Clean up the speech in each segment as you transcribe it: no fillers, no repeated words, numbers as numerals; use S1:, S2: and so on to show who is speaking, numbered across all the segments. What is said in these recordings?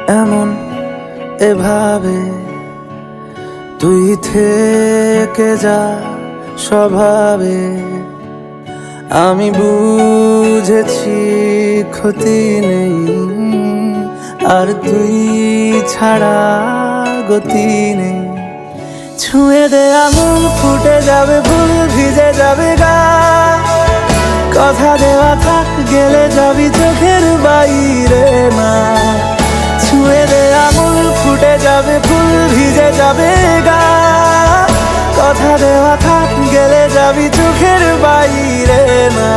S1: এমন এভাবে তুই থেকে যা স্বভাবে। আমি বুঝেছি ক্ষতি নেই, আর তুই ছাড়া গতি নেই। ছুঁয়ে দে আঙুল, ফুটে যাবে ফুল, ভিজে যাবে গা। কথা দেওয়া থাক, গেলে যাবি চোখের বাইরে না। ছুঁয়ে দে আঙুল, ফুটে যাবে ফুল, ভিজে যাবে গা। কথা দেওয়া থাক, গেলে যাবি চোখের বাইরে না।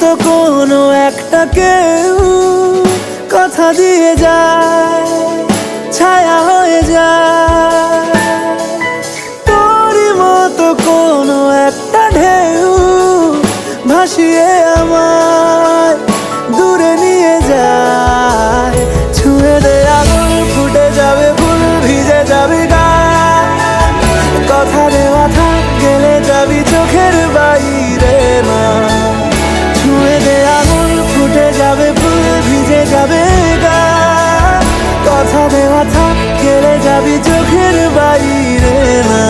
S1: তো কোনো একটা কেউ কথা দিয়ে যায়, ছায়া হয়ে যায়। তোরই মতো কোনো একটা ঢেউ ভাসিয়ে আমায় দূরে নিয়ে যায়। ছুঁয়ে দে আঙুল, ফুটে যাবে ফুল, ভিজে যাবে গা। কথা দেওয়া থাক, গেলে যাবি চোখের বাইরে না। ছুঁয়ে দে আঙুল, ফুটে যাবে ফুল, ভিজে যাবে গা। কথা দেওয়া থাক, গেলে যাবি চোখের বাইরে না।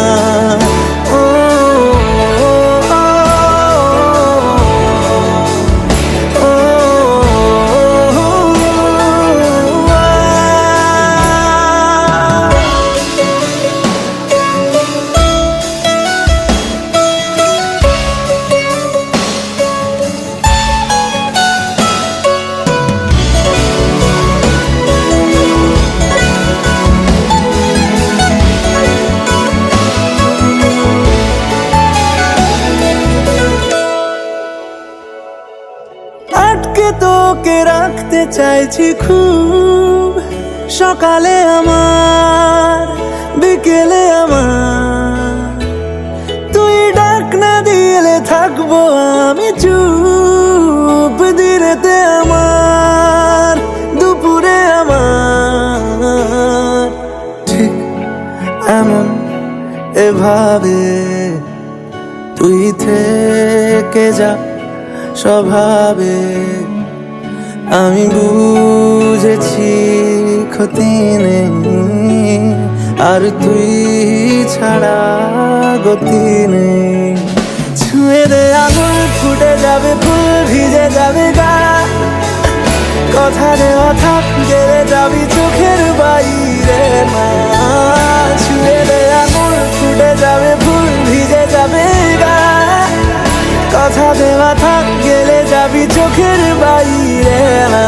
S1: আটকে তোকে রাখতে চাইছি খুব, সকালে আমার, বিকেলে আমার। তুই ডাক না দিলে থাকবো আমি চুপ, দিনেতে আমার, দুপুরে আমার। ঠিক এমন এভাবে তুই থেকে যা স্বভাবে। আমি বুঝেছি ক্ষতি নেই, আর তুই ছাড়া গতি নেই। ছুঁয়ে দে আঙুল, ফুটে যাবে ফুল, ভিজে যাবে গা। কথা দেওয়া থাক, গেলে যাবি চোখের বাইরে না। ছুঁয়ে দে আঙুল, ফুটে যাবে ফুল, ভিজে যাবে গা। কথা দেওয়া থাক, গেলে যাবি চোখের বাইরে না।